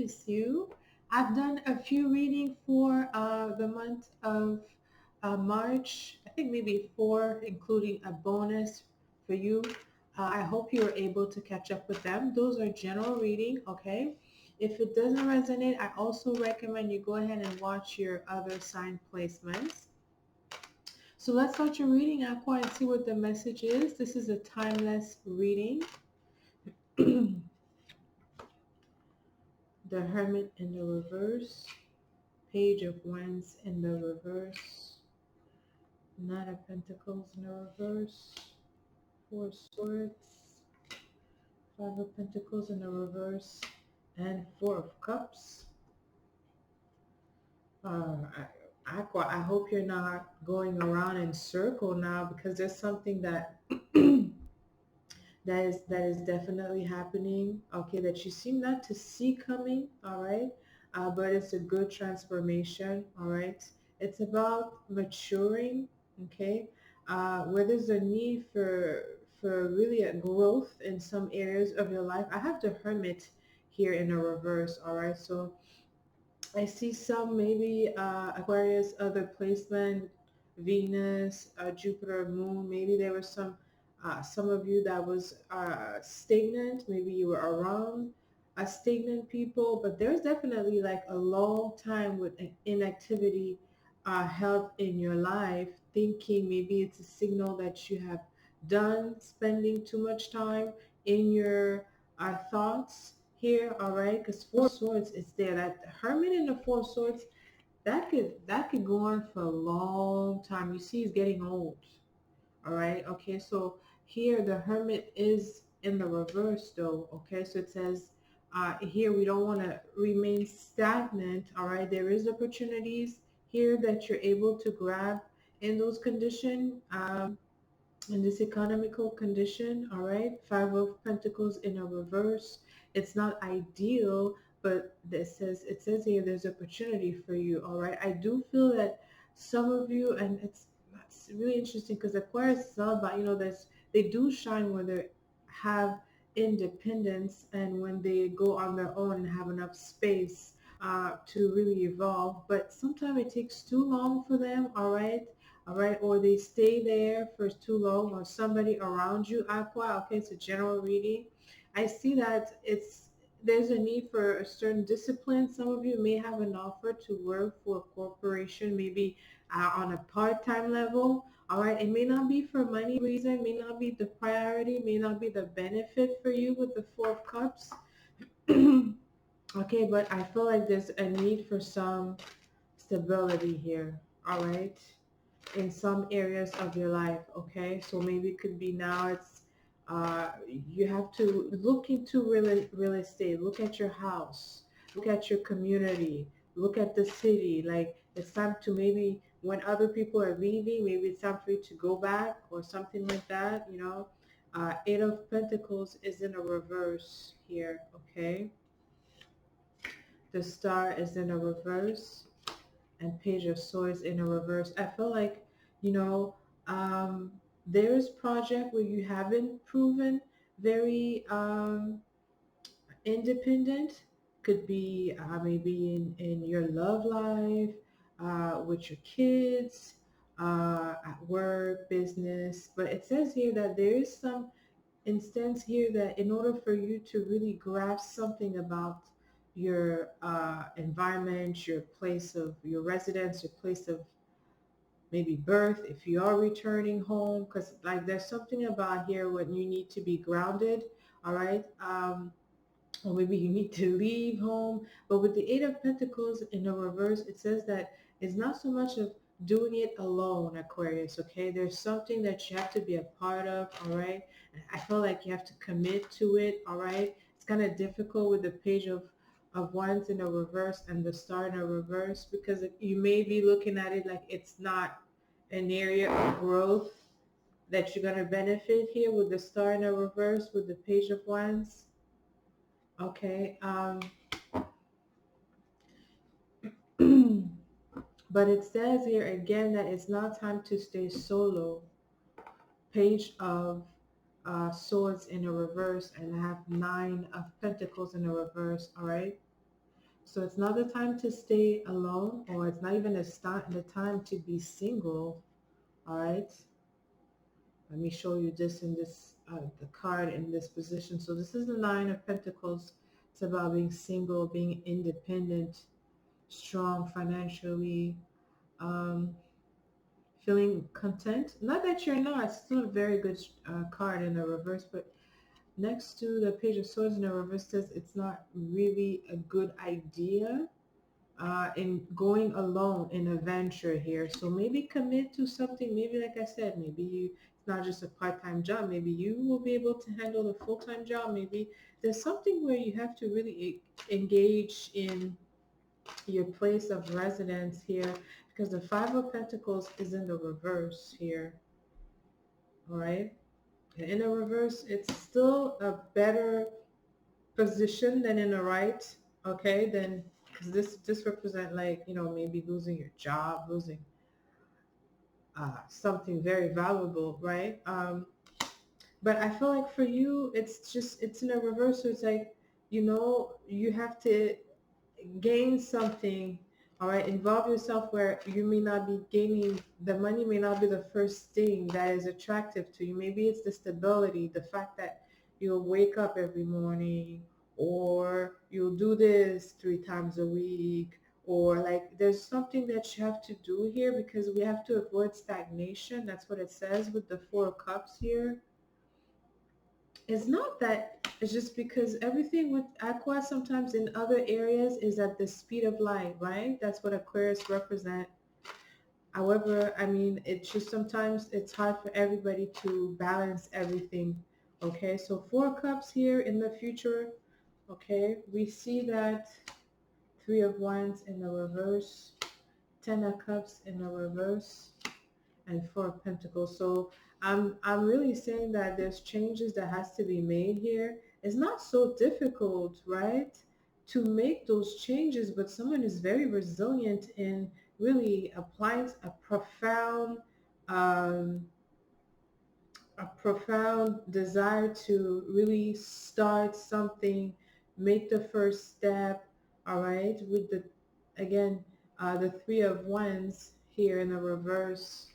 miss you. I've done a few reading for the month of March. I think maybe four, including a bonus for you. I hope you are able to catch up with them. Those are general reading, okay? If it doesn't resonate, I also recommend you go ahead and watch your other sign placements. So let's start your reading, Aqua, and see what the message is. This is a timeless reading. The Hermit in the reverse, Page of Wands in the reverse, Knight of Pentacles in the reverse, Four Swords, Five of Pentacles in the reverse, and Four of Cups. Aqua, I hope you're not going around in circle now, because there's something that that is definitely happening, okay, that you seem not to see coming, all right, but it's a good transformation, all right. It's about maturing, okay, where there's a need for really a growth in some areas of your life. I have the Hermit here in a reverse, all right. So I see some maybe Aquarius, other placement, Venus, Jupiter, Moon. Maybe there was some of you that was stagnant. Maybe you were around stagnant people, but there's definitely like a long time with inactivity held in your life, thinking maybe it's a signal that you have done spending too much time in your thoughts here, all right, because Four Swords is there. That Hermit in the Four Swords, that could go on for a long time. You see, he's getting old, all right. Okay, so here the Hermit is in the reverse though, okay. So it says here we don't want to remain stagnant, all right. There is opportunities here that you're able to grab in those conditions, in this economical condition, all right. Five of Pentacles in a reverse. It's not ideal, but it says here there's opportunity for you, all right. I do feel that some of you, and it's really interesting because Aquarius is all about, they do shine when they have independence and when they go on their own and have enough space to really evolve. But sometimes it takes too long for them, all right. All right, or they stay there for too long, or somebody around you, Aqua. Okay, it's a general reading. I see that there's a need for a certain discipline. Some of you may have an offer to work for a corporation, maybe on a part-time level. All right, it may not be for money reason, may not be the priority, may not be the benefit for you with the Four of Cups. Okay, but I feel like there's a need for some stability here. All right, in some areas of your life, okay. So maybe it could be now it's you have to look into real estate, look at your house, look at your community, look at the city. Like it's time to, maybe when other people are leaving, maybe it's time for you to go back or something like that, Eight of Pentacles is in a reverse here, okay. The Star is in a reverse, and Page of Swords in a reverse. I feel like, you know, there's project where you haven't proven very independent. Could be maybe in your love life, with your kids, at work, business. But it says here that there is some instance here that in order for you to really grasp something about your environment, your place of your residence, your place of maybe birth, if you are returning home, because like there's something about here when you need to be grounded, all right, or maybe you need to leave home. But with the Eight of Pentacles in the reverse, it says that it's not so much of doing it alone, Aquarius, okay. There's something that you have to be a part of, all right. I feel like you have to commit to it, all right. It's kind of difficult with the Page of Wands in a reverse and the Star in a reverse, because you may be looking at it like it's not an area of growth that you're going to benefit here with the Star in a reverse, with the Page of Wands, okay. But it says here again that it's not time to stay solo. Page of Swords in a reverse, and I have Nine of Pentacles in a reverse, all right. So it's not the time to stay alone, or it's not even the time to be single. All right. Let me show you this in this the card in this position. So this is the Nine of Pentacles. It's about being single, being independent, strong financially, um, feeling content. Not that you're not. It's still a very good card in the reverse, but next to the Page of Swords in the reverse says it's not really a good idea in going alone in a venture here. So maybe commit to something. Maybe, like I said, maybe it's not just a part-time job. Maybe you will be able to handle the full-time job. Maybe there's something where you have to really engage in your place of residence here, because the Five of Pentacles is in the reverse here. All right. And in the reverse, it's still a better position than in the right. Okay. Then, because this represent, like, maybe losing your job, losing something very valuable, right? But I feel like for you, it's in a reverse. So it's like, you have to gain something. All right, involve yourself where you may not be gaining, the money may not be the first thing that is attractive to you. Maybe it's the stability, the fact that you'll wake up every morning, or you'll do this 3 times a week, or like there's something that you have to do here, because we have to avoid stagnation. That's what it says with the Four of Cups here. It's not that, it's just because everything with Aqua sometimes in other areas is at the speed of light, right? That's what Aquarius represent. However, I mean, it's just sometimes it's hard for everybody to balance everything. Okay, so Four Cups here in the future. Okay, we see that Three of Wands in the reverse, Ten of Cups in the reverse, and Four of Pentacles. So I'm really saying that there's changes that has to be made here. It's not so difficult, right, to make those changes, but someone is very resilient in really applying um, a profound desire to really start something, make the first step. All right, with the, again, the Three of Wands here in the reverse.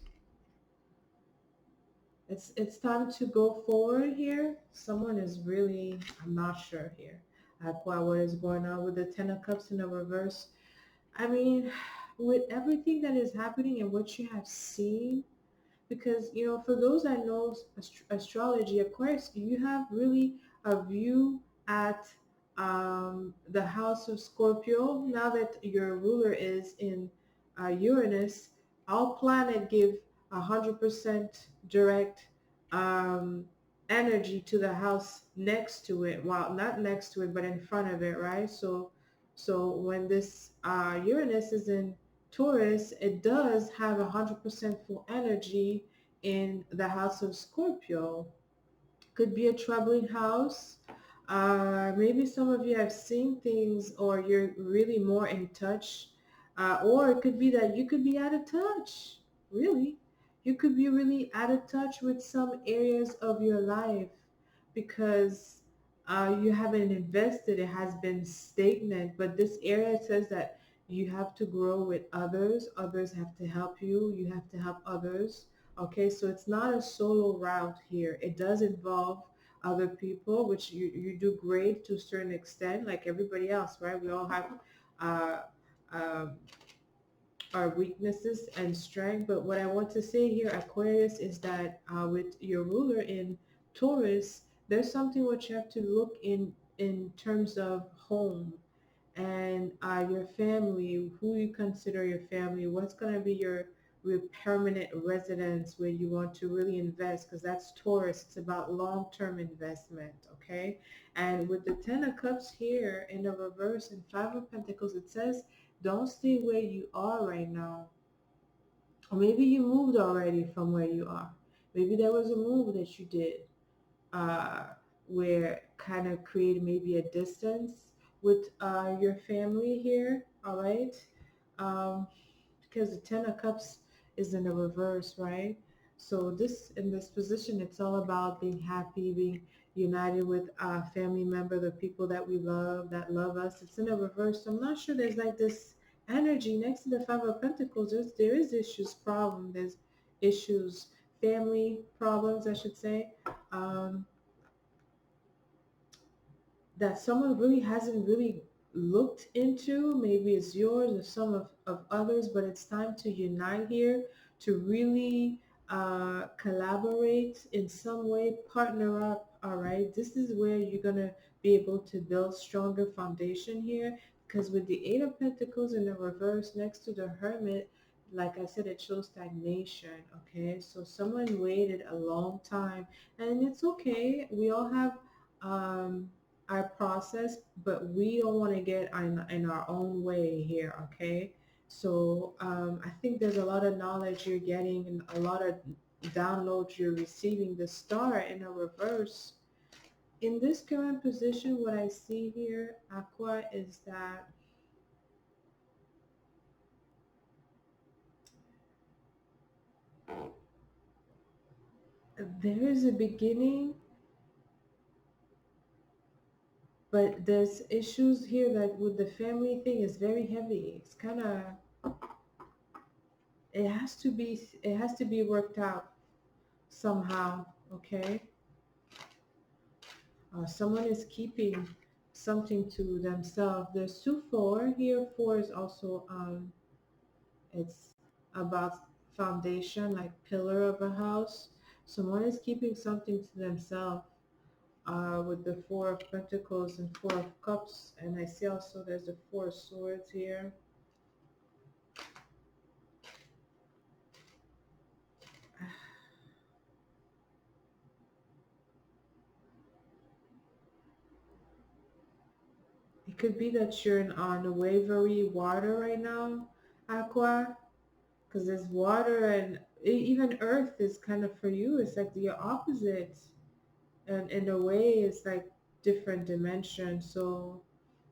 It's time to go forward here. Someone is really, I'm not sure here. What is going on with the Ten of Cups in the reverse? I mean, with everything that is happening and what you have seen, because, for those that know astrology, Aquarius, you have really a view at the house of Scorpio. Now that your ruler is in Uranus, all planet give 100% direct um, energy to the house next to it. Well, not next to it, but in front of it, right? So when this Uranus is in Taurus, it does have 100% full energy in the house of Scorpio. Could be a troubling house. Maybe some of you have seen things, or you're really more in touch. Or it could be that you could be out of touch. Really. You could be really out of touch with some areas of your life, because you haven't invested. It has been stagnant. But this area says that you have to grow with others. Others have to help you. You have to help others. Okay, so it's not a solo route here. It does involve other people, which you do great to a certain extent, like everybody else, right? We all have uh, um, our weaknesses and strength. But what I want to say here, Aquarius, is that with your ruler in Taurus, there's something which you have to look in terms of home, and your family, who you consider your family, what's going to be your permanent residence where you want to really invest, because that's Taurus. It's about long-term investment, okay? And with the Ten of Cups here in the reverse and Five of Pentacles, it says don't stay where you are right now. Or maybe you moved already from where you are. Maybe there was a move that you did uh, where kind of create maybe a distance with your family here, all right? Because the Ten of Cups is in the reverse, right? So in this position, it's all about being happy, being, united with a family member, the people that we love, that love us. It's in a reverse. So I'm not sure there's like this energy next to the Five of Pentacles. There is issues, problem. There's issues, family problems, I should say. Um, that someone really hasn't really looked into. Maybe it's yours or some of others, but it's time to unite here, to really collaborate in some way, partner up. All right, this is where you're gonna be able to build stronger foundation here, because with the Eight of Pentacles in the reverse next to the Hermit, like I said, it shows stagnation. Okay, so someone waited a long time, and it's okay. We all have um our process, but we don't want to get in our own way here, okay? So I think there's a lot of knowledge you're getting and a lot of downloads you're receiving. The star in a reverse. In this current position, what I see here, Aqua, is that there is a beginning, but there's issues here that with the family thing is very heavy. It's kind of, it has to be worked out somehow, okay? Someone is keeping something to themselves. There's two four here. Four is also it's about foundation, like pillar of a house. Someone is keeping something to themselves with the Four of Pentacles and Four of Cups. And I see also there's the Four of Swords here. It could be that you're on wavery water right now, Aqua, because there's water and even earth is kind of for you. It's like the opposite, and in a way it's like different dimension. So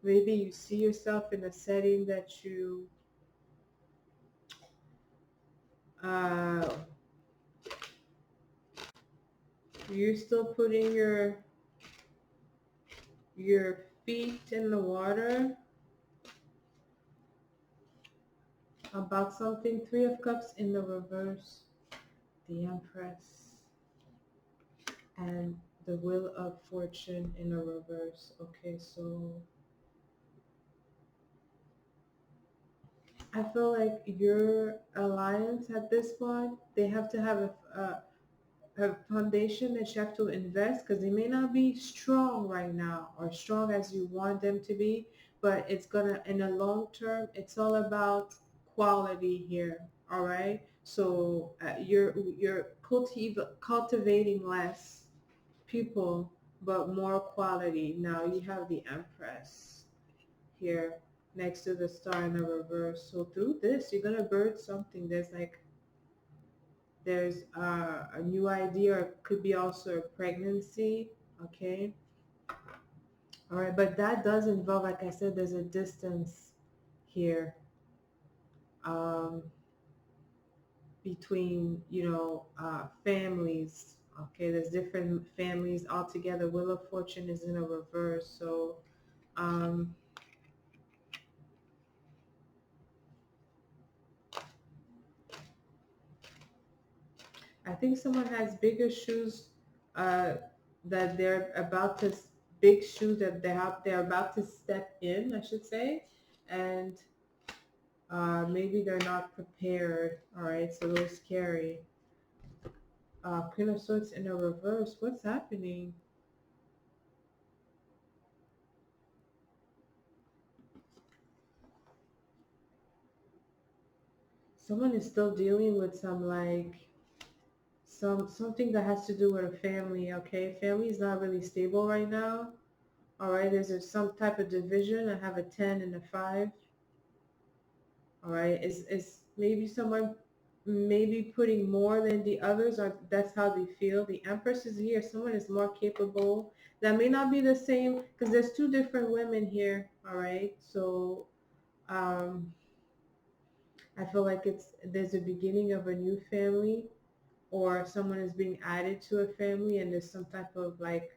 maybe you see yourself in a setting that uh you're still putting your feet in the water about something. Three of Cups in the reverse, the Empress, and the Wheel of Fortune in the reverse. Okay, so I feel like your alliance at this point, they have to have a foundation that you have to invest, because they may not be strong right now or strong as you want them to be, but it's gonna, in the long term, it's all about quality here. All right, so you're cultivating less people but more quality. Now you have the Empress here next to the star in the reverse. So through this, you're gonna birth something. There's a new idea, or it could be also a pregnancy. Okay, all right, but that does involve, like I said, there's a distance here um, between, families. Okay, there's different families altogether. Wheel of Fortune is in a reverse, so um, I think someone has bigger shoes uh, that they're about to, big shoes that they're about to step in, I should say, and maybe they're not prepared. All right, it's a little scary. Queen of Swords in a reverse. What's happening? Someone is still dealing with some like something that has to do with a family. Okay, family is not really stable right now. All right, some type of division. I have a 10 and a 5. All right, it's maybe someone maybe putting more than the others, or that's how they feel. The Empress is here. Someone is more capable. That may not be the same, because there's two different women here. All right, so um, I feel like there's a beginning of a new family, or someone is being added to a family, and there's some type of like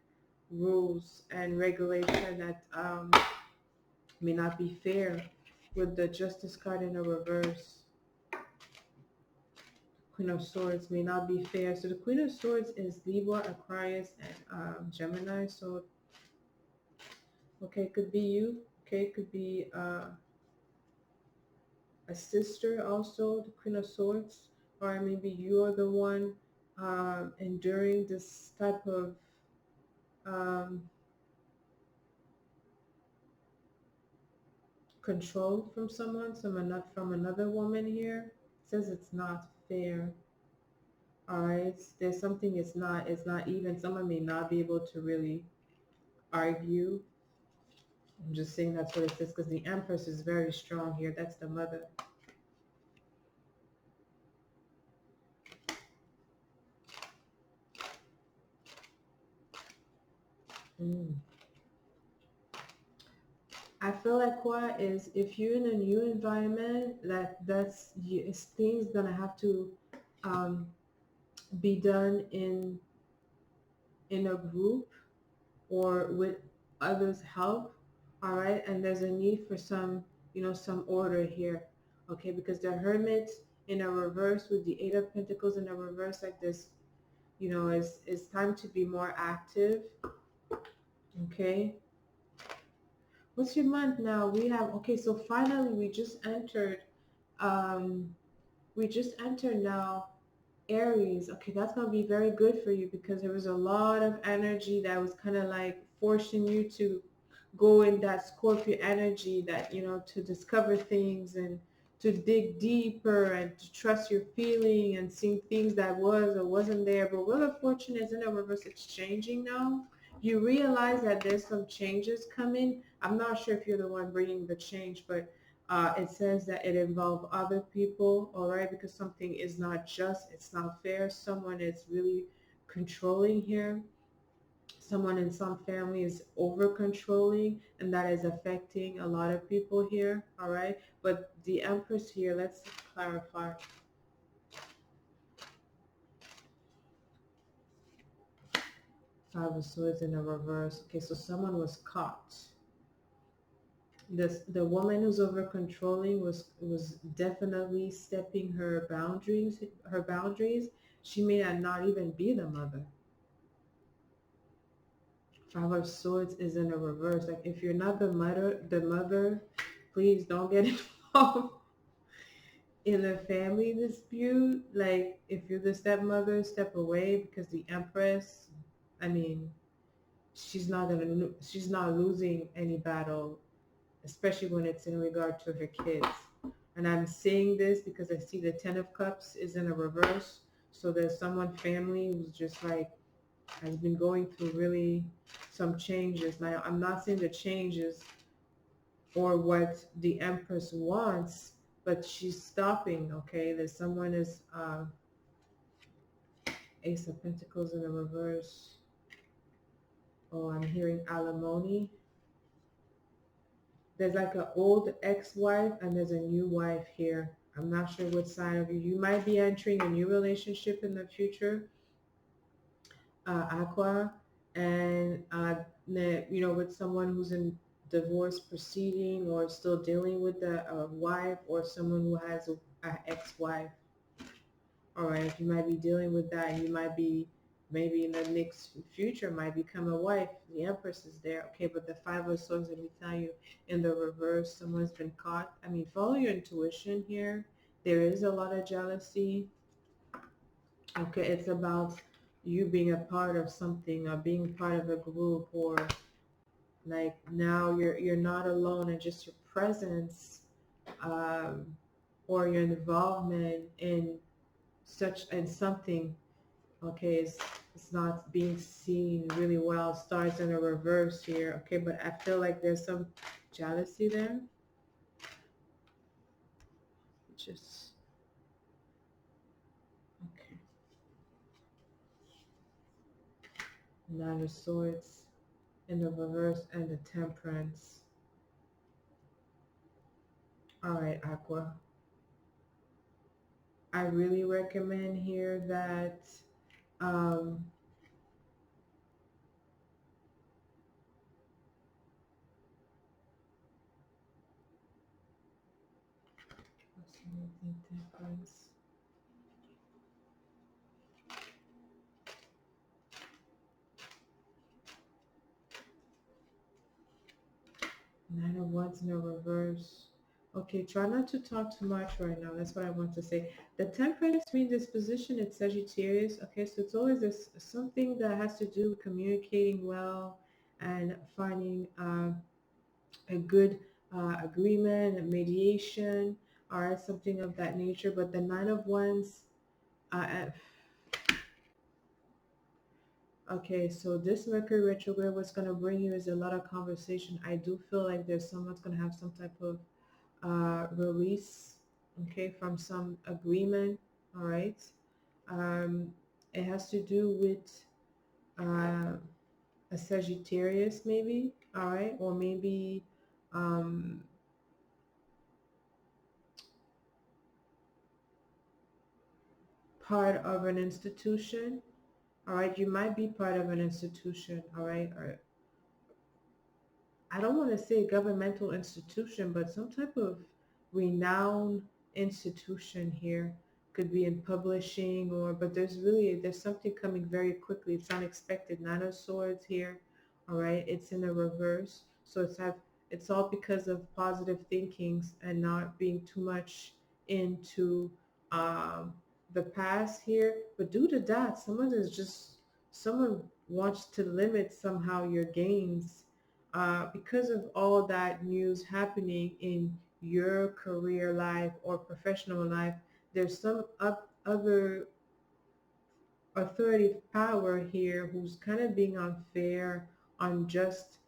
rules and regulation that may not be fair with the Justice card in the reverse. Queen of Swords may not be fair. So the Queen of Swords is Libra, Aquarius, and Gemini. So, okay, it could be you. Okay, it could be a sister also, the Queen of Swords. Or maybe you're the one enduring this type of um, control from someone, from another woman here. It says it's not fair. All right, there's something it's not even. Someone may not be able to really argue. I'm just saying that's what it says because the Empress is very strong here. That's the mother. Mm. I feel like what is if you're in a new environment, it's things gonna have to um, be done in a group or with others' help. All right, and there's a need for some some order here. Okay, because the Hermit in a reverse with the Eight of Pentacles in a reverse like this, is time to be more active. Okay, what's your month now? We have, okay, so finally um we just entered now Aries. Okay, that's going to be very good for you because there was a lot of energy that was kind of like forcing you to go in that Scorpio energy, that to discover things and to dig deeper and to trust your feeling and seeing things that was or wasn't there. But Wheel of Fortune is in a reverse. It's changing now. You realize that there's some changes coming. I'm not sure if you're the one bringing the change, but it says that it involves other people, all right, because something is not just, it's not fair. Someone is really controlling here. Someone in some family is over controlling, and that is affecting a lot of people here, all right? But the Empress here, let's clarify. Five of Swords in the reverse. Okay, so someone was caught. The woman who's over controlling was definitely stepping her boundaries. She may not even be the mother. Five of Swords is in a reverse. Like if you're not the mother, please don't get involved in a family dispute. Like if you're the stepmother, step away because the Empress, I mean, she's not losing any battle, especially when it's in regard to her kids. And I'm saying this because I see the Ten of Cups is in a reverse. So there's someone family who's just like has been going through really some changes. Now I'm not saying the changes or what the Empress wants, but she's stopping. Okay, there's someone is Ace of Pentacles in the reverse. Oh, I'm hearing alimony. There's like an old ex-wife and there's a new wife here. I'm not sure what side of you. You might be entering a new relationship in the future, Aqua, and with someone who's in divorce proceeding or still dealing with the wife, or someone who has a ex-wife. All right, you might be dealing with that. You might be maybe in the next future might become a wife. The Empress is there. Okay, but the Five of Swords, let me tell you, in the reverse, someone's been caught. I mean, follow your intuition here. There is a lot of jealousy. Okay, it's about you being a part of something or being part of a group, or like now you're not alone, and just your presence um, or your involvement in something. Okay, it's not being seen really well. Stars in a reverse here. Okay, but I feel like there's some jealousy there. Just okay. Nine of Swords in the reverse and the Temperance. All right, Aqua. I really recommend here that um, The Temperance. Nine of Wands in the reverse. Okay, try not to talk too much right now. That's what I want to say. The Temperance means this position, it's Sagittarius. Okay, so it's always this something that has to do with communicating well and finding a good agreement, a mediation, or something of that nature. But the Nine of Wands, uh, okay, so this Mercury retrograde, what's going to bring you is a lot of conversation. I do feel like there's someone's going to have some type of release, okay, from some agreement, all right? Um, it has to do with uh, a Sagittarius, maybe, all right? Or maybe um, part of an institution, all right? You might be part of an institution, all right? Or I don't want to say governmental institution, but some type of renowned institution here. Could be in publishing or, but there's something coming very quickly. It's unexpected. Nine of Swords here. All right. It's in a reverse. So it's all because of positive thinkings and not being too much into um, the past here. But due to that, someone wants to limit somehow your gains because of all that news happening in your career life or professional life. There's some other authority power here who's kind of being unfair, unjust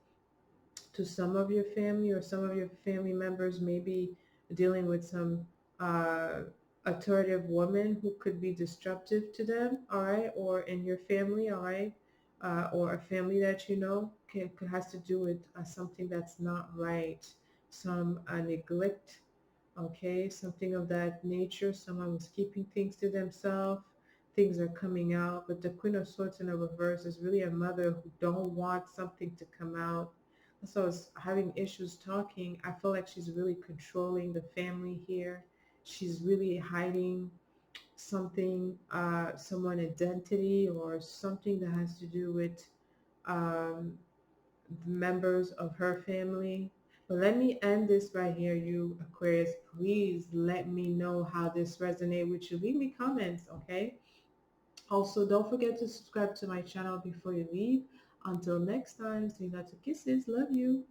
to some of your family, or some of your family members may be dealing with some uh, authoritative woman who could be disruptive to them, all right, or in your family, all right, or a family that you know has to do with something that's not right, some neglect, okay, something of that nature. Someone was keeping things to themselves. Things are coming out, but the Queen of Swords in a reverse is really a mother who don't want something to come out. So I was having issues talking. I feel like she's really controlling the family here. She's really hiding something, someone identity or something that has to do with um, members of her family. But let me end this right here, you Aquarius. Please let me know how this resonates with you. Leave me comments, okay? Also, don't forget to subscribe to my channel before you leave. Until next time, sending lots of kisses. Love you.